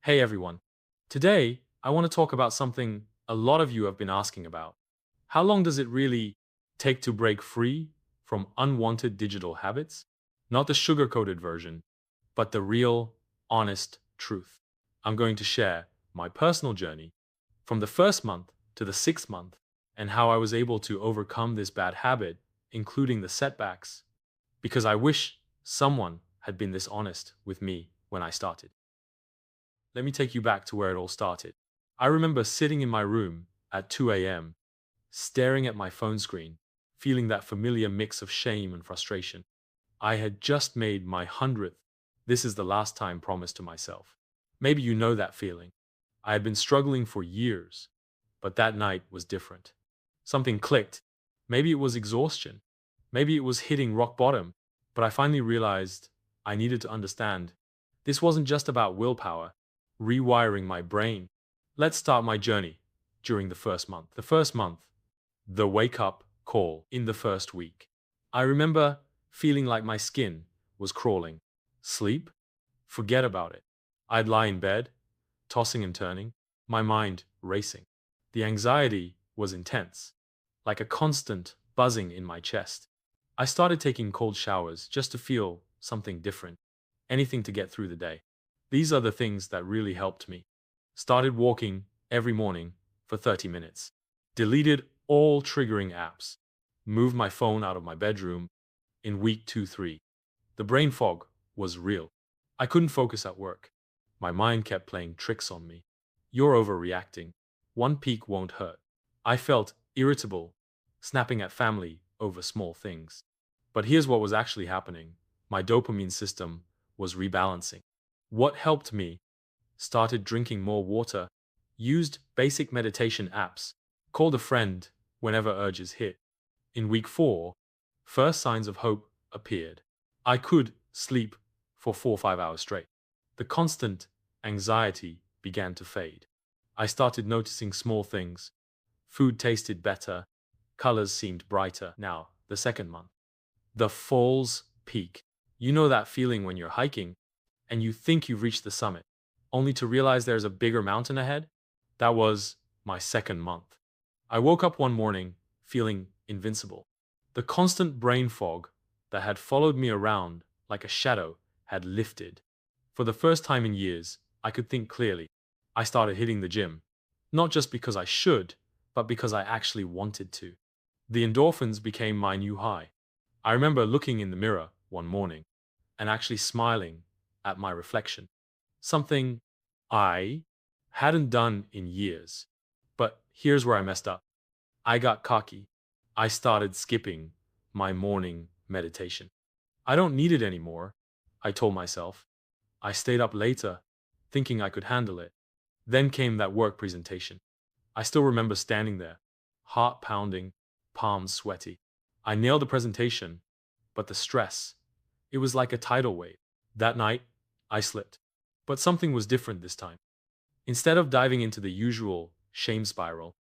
Hey everyone. Today, I want to talk about something a lot of you have been asking about. How long does it really take to break free from unwanted digital habits? Not the sugar-coated version, but the real, honest truth. I'm going to share my personal journey from the first month to the sixth month and how I was able to overcome this bad habit, including the setbacks, because I wish someone had been this honest with me when I started. Let me take you back to where it all started. I remember sitting in my room at 2 a.m., staring at my phone screen, feeling that familiar mix of shame and frustration. I had just made my 100th "this is the last time" promise to myself. Maybe you know that feeling. I had been struggling for years, but that night was different. Something clicked. Maybe it was exhaustion. Maybe it was hitting rock bottom. But I finally realized I needed to understand this wasn't just about willpower, rewiring my brain. Let's start my journey during the first month. The wake up call in the first week. I remember feeling like my skin was crawling. Sleep? Forget about it. I'd lie in bed, tossing and turning, my mind racing. The anxiety was intense, like a constant buzzing in my chest. I started taking cold showers just to feel something different, anything to get through the day. These are the things that really helped me. Started walking every morning for 30 minutes. Deleted all triggering apps. Moved my phone out of my bedroom in week 2-3. The brain fog was real. I couldn't focus at work. My mind kept playing tricks on me. You're overreacting. One peak won't hurt. I felt irritable, snapping at family over small things. But here's what was actually happening. My dopamine system was rebalancing. What helped me? Started drinking more water, used basic meditation apps, called a friend whenever urges hit. In week 4, first signs of hope appeared. I could sleep for 4 or 5 hours straight. The constant anxiety began to fade. I started noticing small things. Food tasted better, colors seemed brighter. Now, the second month. The falls peak. You know that feeling when you're hiking and you think you've reached the summit, only to realize there's a bigger mountain ahead? That was my second month. I woke up one morning feeling invincible. The constant brain fog that had followed me around like a shadow had lifted. For the first time in years, I could think clearly. I started hitting the gym, not just because I should, but because I actually wanted to. The endorphins became my new high. I remember looking in the mirror one morning and actually smiling at my reflection. Something I hadn't done in years. But here's where I messed up. I got cocky. I started skipping my morning meditation. I don't need it anymore, I told myself. I stayed up later, thinking I could handle it. Then came that work presentation. I still remember standing there, heart pounding, palms sweaty. I nailed the presentation, but the stress, it was like a tidal wave. That night, I slipped. But something was different this time. Instead of diving into the usual shame spiral,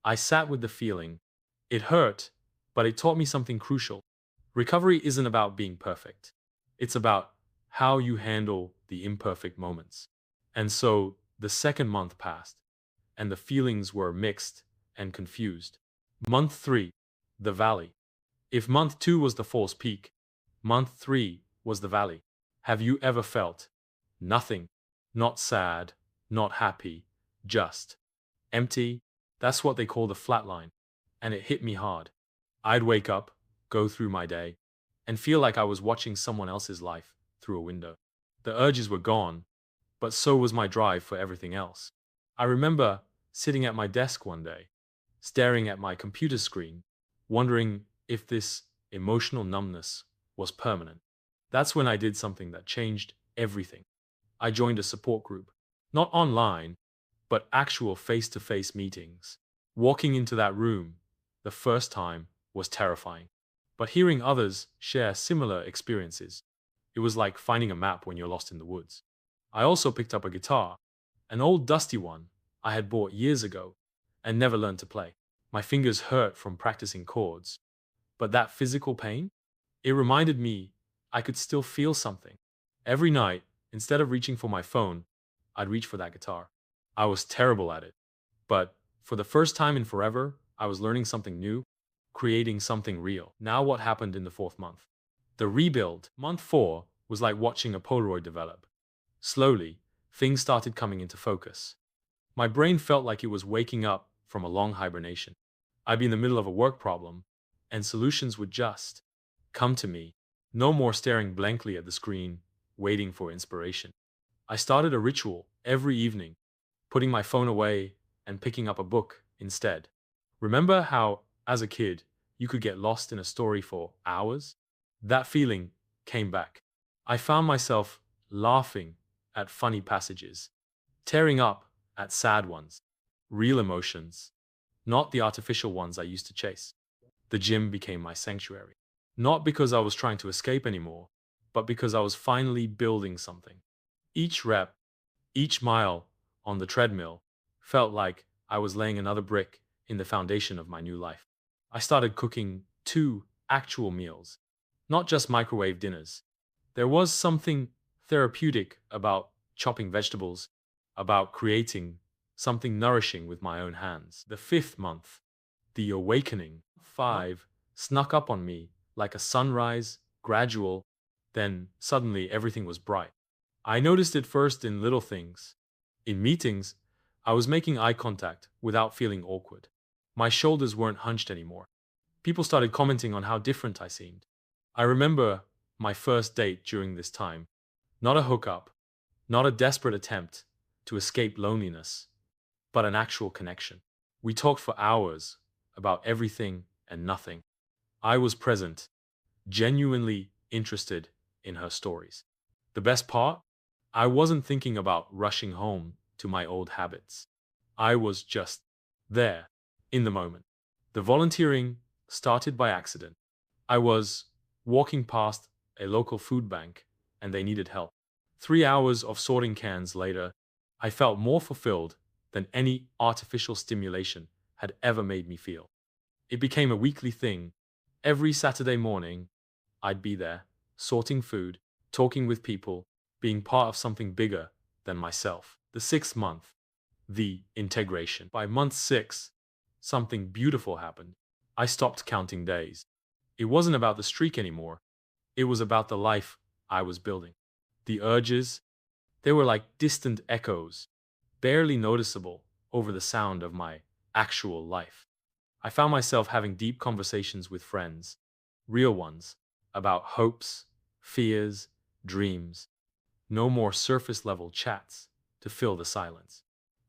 I sat with the feeling. It hurt, but it taught me something crucial. Recovery isn't about being perfect. It's about how you handle the imperfect moments. And so the second month passed, and the feelings were mixed and confused. Month 3, the valley. If month 2 was the false peak, month 3 was the valley. Have you ever felt nothing? Not sad, not happy, just empty? That's what they call the flat line. And it hit me hard. I'd wake up, go through my day, and feel like I was watching someone else's life through a window. The urges were gone, but so was my drive for everything else. I remember sitting at my desk one day, staring at my computer screen, wondering if this emotional numbness was permanent. That's when I did something that changed everything. I joined a support group, not online, but actual face-to-face meetings. Walking into that room the first time was terrifying, but hearing others share similar experiences, it was like finding a map when you're lost in the woods. I also picked up a guitar, an old dusty one I had bought years ago and never learned to play. My fingers hurt from practicing chords, but that physical pain, it reminded me I could still feel something. Every night, instead of reaching for my phone, I'd reach for that guitar. I was terrible at it, but for the first time in forever, I was learning something new, creating something real. Now what happened in the fourth month? The rebuild. Month 4 was like watching a Polaroid develop. Slowly, things started coming into focus. My brain felt like it was waking up from a long hibernation. I'd be in the middle of a work problem, and solutions would just come to me. No more staring blankly at the screen, waiting for inspiration. I started a ritual every evening, putting my phone away and picking up a book instead. Remember how, as a kid, you could get lost in a story for hours? That feeling came back. I found myself laughing at funny passages, tearing up at sad ones, real emotions, not the artificial ones I used to chase. The gym became my sanctuary. Not because I was trying to escape anymore, but because I was finally building something. Each rep, each mile on the treadmill felt like I was laying another brick in the foundation of my new life. I started cooking 2 actual meals, not just microwave dinners. There was something therapeutic about chopping vegetables, about creating something nourishing with my own hands. The 5th month, the awakening, 5, snuck up on me like a sunrise, gradual, then suddenly everything was bright. I noticed it first in little things. In meetings, I was making eye contact without feeling awkward. My shoulders weren't hunched anymore. People started commenting on how different I seemed. I remember my first date during this time. Not a hookup, not a desperate attempt to escape loneliness, but an actual connection. We talked for hours about everything and nothing. I was present, genuinely interested in her stories. The best part? I wasn't thinking about rushing home to my old habits. I was just there, in the moment. The volunteering started by accident. I was walking past a local food bank and they needed help. 3 hours of sorting cans later, I felt more fulfilled than any artificial stimulation had ever made me feel. It became a weekly thing. Every Saturday morning, I'd be there, sorting food, talking with people, being part of something bigger than myself. The 6th month, the integration. By month 6, something beautiful happened. I stopped counting days. It wasn't about the streak anymore. It was about the life I was building. The urges, they were like distant echoes, barely noticeable over the sound of my actual life. I found myself having deep conversations with friends, real ones, about hopes, fears, dreams. No more surface level chats to fill the silence.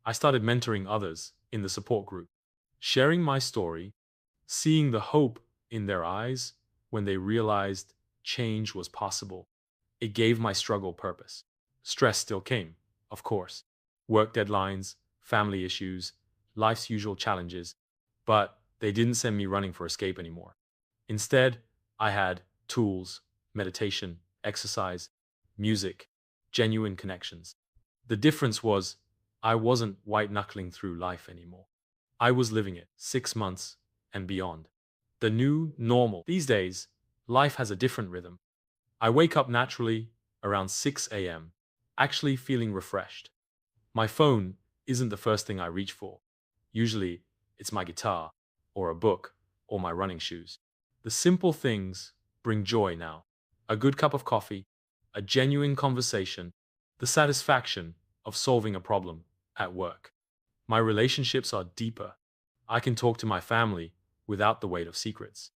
I started mentoring others in the support group, sharing my story, seeing the hope in their eyes when they realized change was possible. It gave my struggle purpose. Stress still came, of course. Work deadlines, family issues, life's usual challenges, but they didn't send me running for escape anymore. Instead, I had tools, meditation, exercise, music, genuine connections. The difference was I wasn't white-knuckling through life anymore. I was living it 6 months and beyond. The new normal. These days, life has a different rhythm. I wake up naturally around 6 a.m., actually feeling refreshed. My phone isn't the first thing I reach for. Usually, it's my guitar, or a book, or my running shoes. The simple things bring joy now. A good cup of coffee, a genuine conversation, the satisfaction of solving a problem at work. My relationships are deeper. I can talk to my family without the weight of secrets.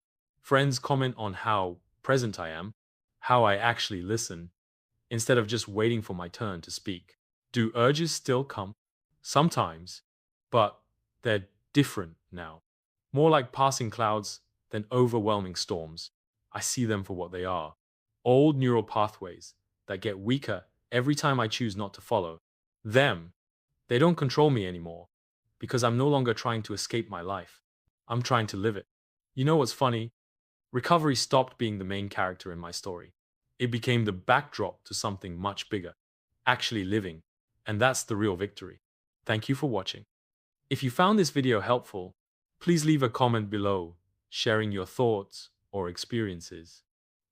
Friends comment on how present I am, how I actually listen, instead of just waiting for my turn to speak. Do urges still come? Sometimes, but they're different now. More like passing clouds than overwhelming storms. I see them for what they are. Old neural pathways that get weaker every time I choose not to follow them. They don't control me anymore because I'm no longer trying to escape my life. I'm trying to live it. You know what's funny? Recovery stopped being the main character in my story. It became the backdrop to something much bigger, actually living. And that's the real victory. Thank you for watching. If you found this video helpful, please leave a comment below, sharing your thoughts or experiences,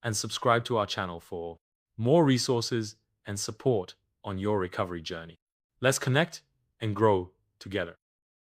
and subscribe to our channel for more resources and support on your recovery journey. Let's connect and grow together.